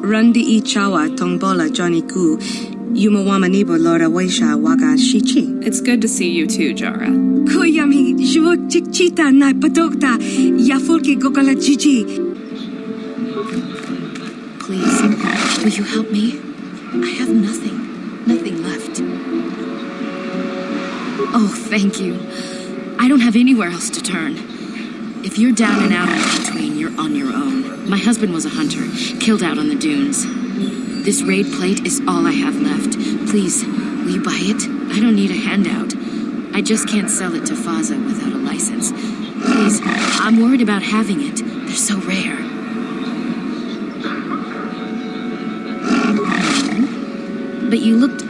Rundi I chawa tongbola Johnny Gu. Yumawamanibo Lora Waisha Waga Shichi. It's good to see you too, Jara. Kuyami Jvok Chichita na Patokta Yafulke Gogala Chichi. Please, will you help me? I have nothing left. Oh, thank you. I don't have anywhere else to turn. If you're down and out on Dantooine, you're on your own. My husband was a hunter, killed out on the dunes. This raid plate is all I have left. Please, will you buy it? I don't need a handout. I just can't sell it to Faza without a license. Please, I'm worried about having it. They're so rare. But you looked...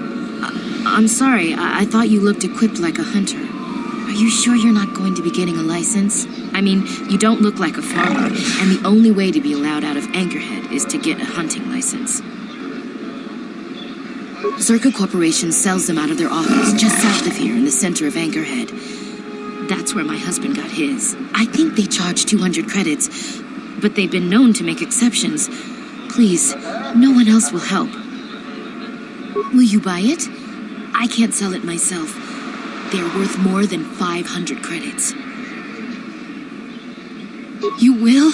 I'm sorry, I thought you looked equipped like a hunter. Are you sure you're not going to be getting a license? I mean, you don't look like a farmer, and the only way to be allowed out of Anchorhead is to get a hunting license. Zerka Corporation sells them out of their office just south of here in the center of Anchorhead. That's where my husband got his. I think they charge 200 credits, but they've been known to make exceptions. Please, no one else will help. Will you buy it? I can't sell it myself. They're worth more than 500 credits. You will?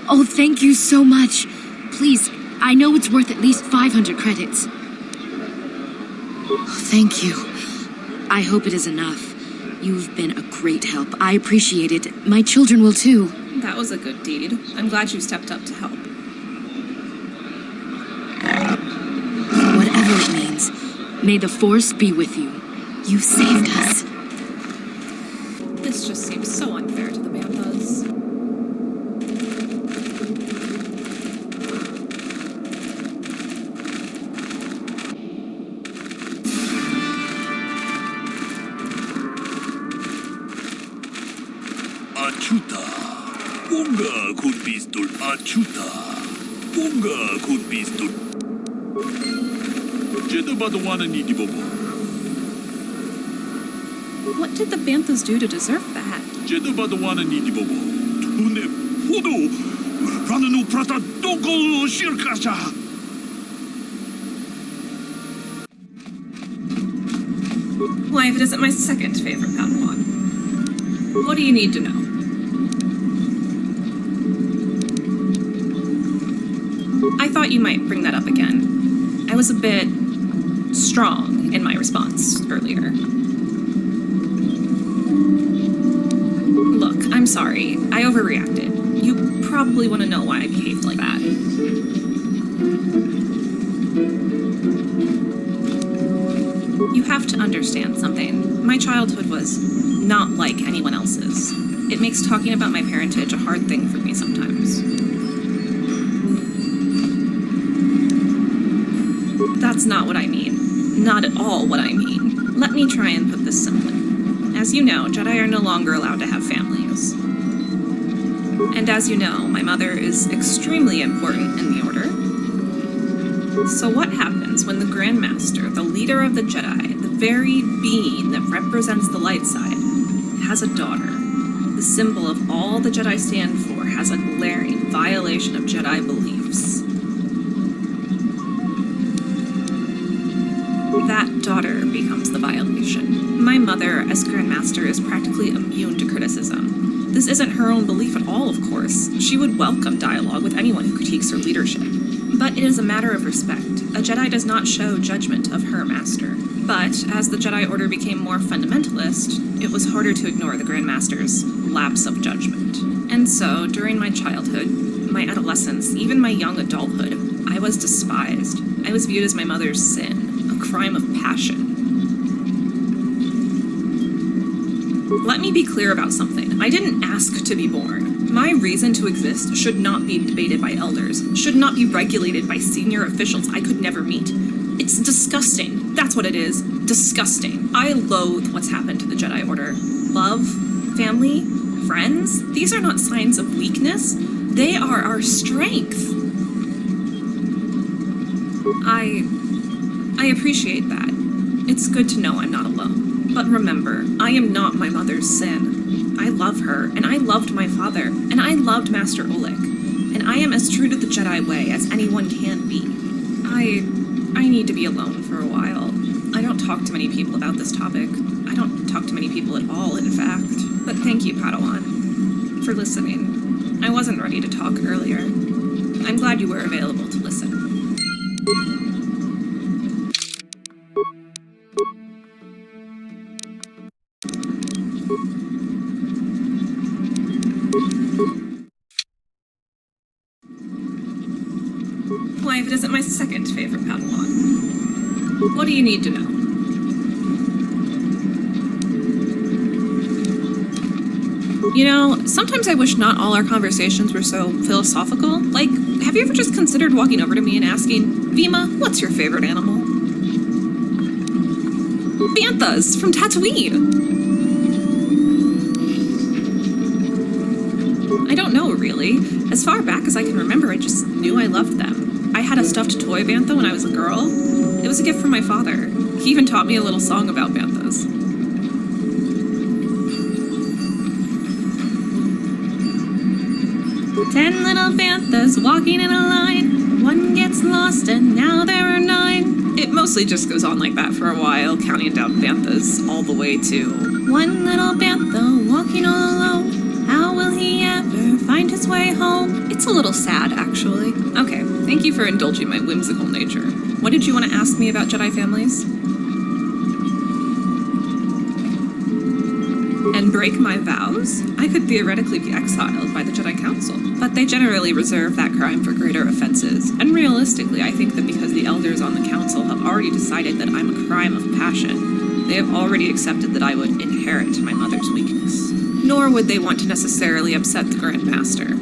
Oh, thank you so much. Please, I know it's worth at least 500 credits. Thank you. I hope it is enough. You've been a great help. I appreciate it. My children will too. That was a good deed. I'm glad you stepped up to help. Whatever it means, may the Force be with you. You saved us. This just seems so unfair to the Banthas. Achuta. Bunga kun pistol. Achuta. Bunga kun pistol. Jedabadawana ni dibobo. What did the Banthas do to deserve that? Jedabadawana ni dibobo. Tune podo. Rananu prata doko shirkasha. Why, if it isn't my second favorite Padawan? What do you need to know? I thought you might bring that up again. I was a bit strong in my response earlier. Look, I'm sorry. I overreacted. You probably want to know why I behaved like that. You have to understand something. My childhood was not like anyone else's. It makes talking about my parentage a hard thing for me sometimes. That's not what I mean. Not at all what I mean. Let me try and put this simply. As you know, Jedi are no longer allowed to have families. And as you know, my mother is extremely important in the Order. So what happens when the Grand Master, the leader of the Jedi, the very being that represents the light side, has a daughter? The symbol of all the Jedi stand for has a glaring violation of Jedi beliefs. That daughter becomes the violation. My mother, as Grand Master, is practically immune to criticism. This isn't her own belief at all, of course. She would welcome dialogue with anyone who critiques her leadership. But it is a matter of respect. A Jedi does not show judgment of her master. But as the Jedi Order became more fundamentalist, it was harder to ignore the Grand Master's lapse of judgment. And so, during my childhood, my adolescence, even my young adulthood, I was despised. I was viewed as my mother's sin, a crime of passion. Let me be clear about something. I didn't ask to be born. My reason to exist should not be debated by elders, should not be regulated by senior officials I could never meet. It's disgusting. That's what it is. Disgusting. I loathe what's happened to the Jedi Order. Love, family, friends, these are not signs of weakness. They are our strength. I appreciate that. It's good to know I'm not alone. But remember, I am not my mother's sin. I love her, and I loved my father, and I loved Master Oleg. and I am as true to the Jedi way as anyone can be. I need to be alone for a while. I don't talk to many people about this topic. I don't talk to many people at all, in fact. But thank you, Padawan, for listening. I wasn't ready to talk earlier. I'm glad you were available to listen. Why, if it isn't my second favorite Padawan? What do you need to know? You know, sometimes I wish not all our conversations were so philosophical. Like, have you ever just considered walking over to me and asking, Vima, what's your favorite animal? Banthas from Dantooine! I don't know, really. As far back as I can remember, I just knew I loved them. I had a stuffed toy bantha when I was a girl. It was a gift from my father. He even taught me a little song about banthas. Ten little banthas walking in a line. One gets lost and now there are 9. It mostly just goes on like that for a while, counting down banthas all the way to one little bantha walking all alone. How will he ever find his way home? It's a little sad, actually. Okay, thank you for indulging my whimsical nature. What did you want to ask me about Jedi families? And break my vows? I could theoretically be exiled by the Jedi Council, but they generally reserve that crime for greater offenses. And realistically, I think that because the elders on the council have already decided that I'm a crime of passion, they have already accepted that I would inherit my mother's weakness. Nor would they want to necessarily upset the Grand Master.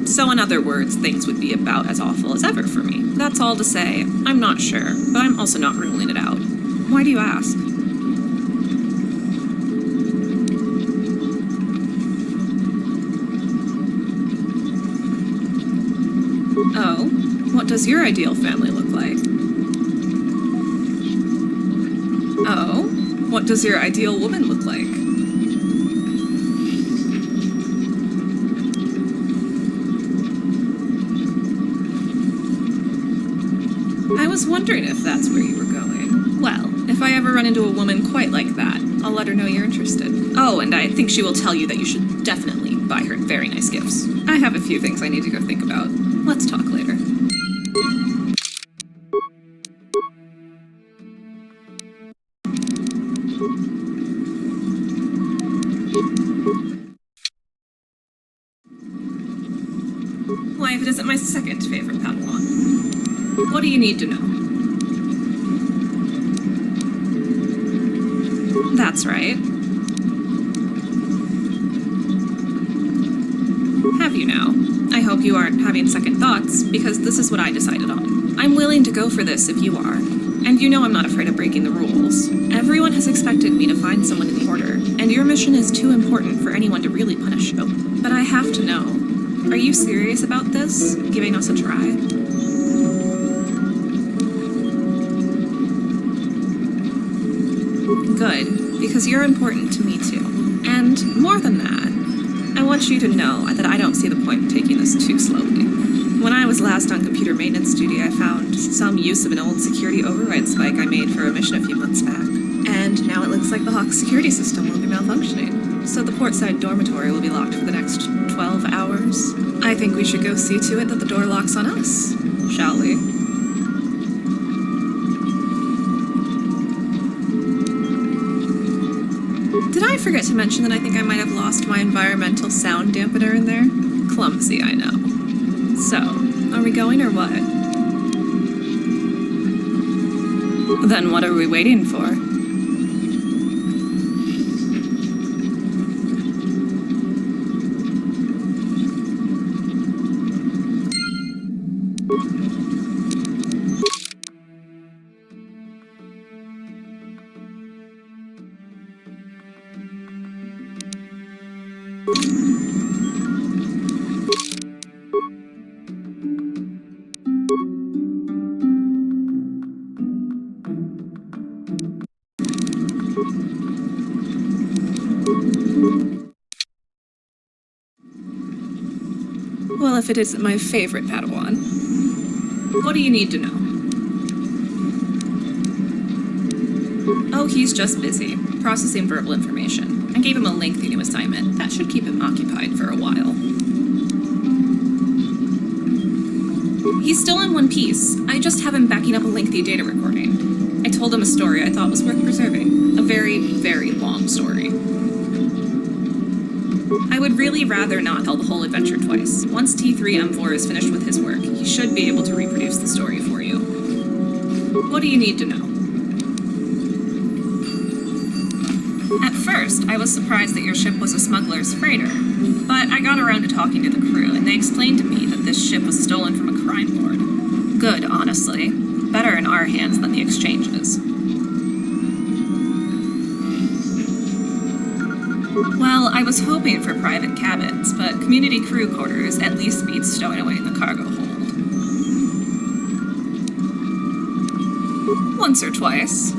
So in other words, things would be about as awful as ever for me. That's all to say, I'm not sure, but I'm also not ruling it out. Why do you ask? Oh, what does your ideal family look like? Oh, what does your ideal woman look like? I was wondering if that's where you were going. Well, if I ever run into a woman quite like that, I'll let her know you're interested. Oh, and I think she will tell you that you should definitely buy her very nice gifts. I have a few things I need to go think about. Let's talk later. Why, if it isn't my second favorite Padawan? What do you need to know? That's right. Have you now? I hope you aren't having second thoughts, because this is what I decided on. I'm willing to go for this if you are. And you know I'm not afraid of breaking the rules. Everyone has expected me to find someone in the Order, and your mission is too important for anyone to really punish you. But I have to know. Are you serious about this? Giving us a try? Good, because you're important to me too. And more than that, I want you to know that I don't see the point in taking this too slowly. When I was last on computer maintenance duty, I found some use of an old security override spike I made for a mission a few months back. And now it looks like the Hawk's security system will be malfunctioning. So the portside dormitory will be locked for the next 12 hours. I think we should go see to it that the door locks on us, shall we? Did I forget to mention that I think I might have lost my environmental sound dampener in there? Clumsy, I know. So, are we going or what? Then what are we waiting for? Well, if it isn't my favorite Padawan. What do you need to know? Oh, he's just busy, processing verbal information. I gave him a lengthy new assignment. That should keep him occupied for a while. He's still in one piece. I just have him backing up a lengthy data recording. I told him a story I thought was worth preserving. A very, very long story. I would really rather not tell the whole adventure twice. Once T3M4 is finished with his work, he should be able to reproduce the story for you. What do you need to know? At first, I was surprised that your ship was a smuggler's freighter, but I got around to talking to the crew, and they explained to me that this ship was stolen from a crime lord. Good, honestly. Better in our hands than the exchanges. Well, I was hoping for private cabins, but community crew quarters at least beats stowing away in the cargo hold. Once or twice.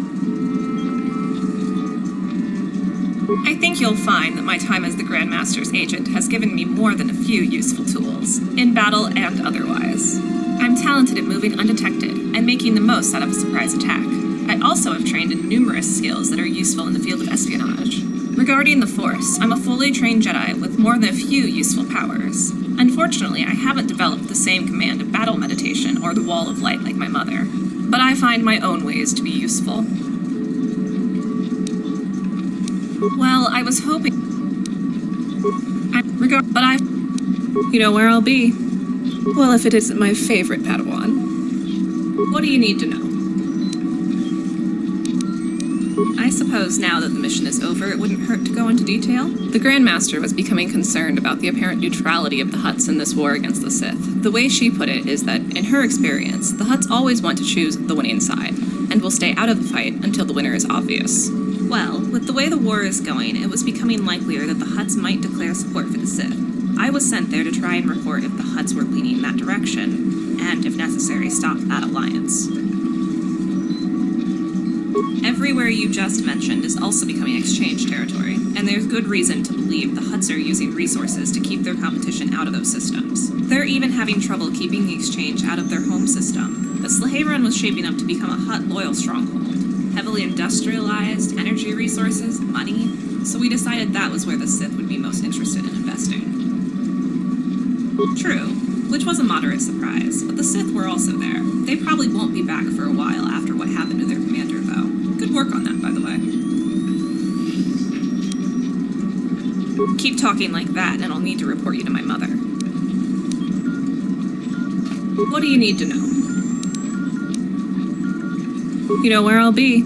I think you'll find that my time as the Grandmaster's agent has given me more than a few useful tools, in battle and otherwise. I'm talented at moving undetected and making the most out of a surprise attack. I also have trained in numerous skills that are useful in the field of espionage. Regarding the Force, I'm a fully trained Jedi with more than a few useful powers. Unfortunately, I haven't developed the same command of battle meditation or the Wall of Light like my mother, but I find my own ways to be useful. Well, I was hoping... You know where I'll be. Well, if it isn't my favorite Padawan. What do you need to know? I suppose now that the mission is over, it wouldn't hurt to go into detail. The Grandmaster was becoming concerned about the apparent neutrality of the Hutts in this war against the Sith. The way she put it is that, in her experience, the Hutts always want to choose the winning side, and will stay out of the fight until the winner is obvious. Well, with the way the war is going, it was becoming likelier that the Hutts might declare support for the Sith. I was sent there to try and report if the Hutts were leaning in that direction, and, if necessary, stop that alliance. Everywhere you just mentioned is also becoming exchange territory, and there's good reason to believe the Hutts are using resources to keep their competition out of those systems. They're even having trouble keeping the exchange out of their home system, but Sleheyron was shaping up to become a Hutt-loyal stronghold. Heavily industrialized, energy resources, money, so we decided that was where the Sith would be most interested in investing. True, which was a moderate surprise, but the Sith were also there. They probably won't be back for a while after what happened to their commander, though. Good work on that, by the way. Keep talking like that, and I'll need to report you to my mother. What do you need to know? You know where I'll be.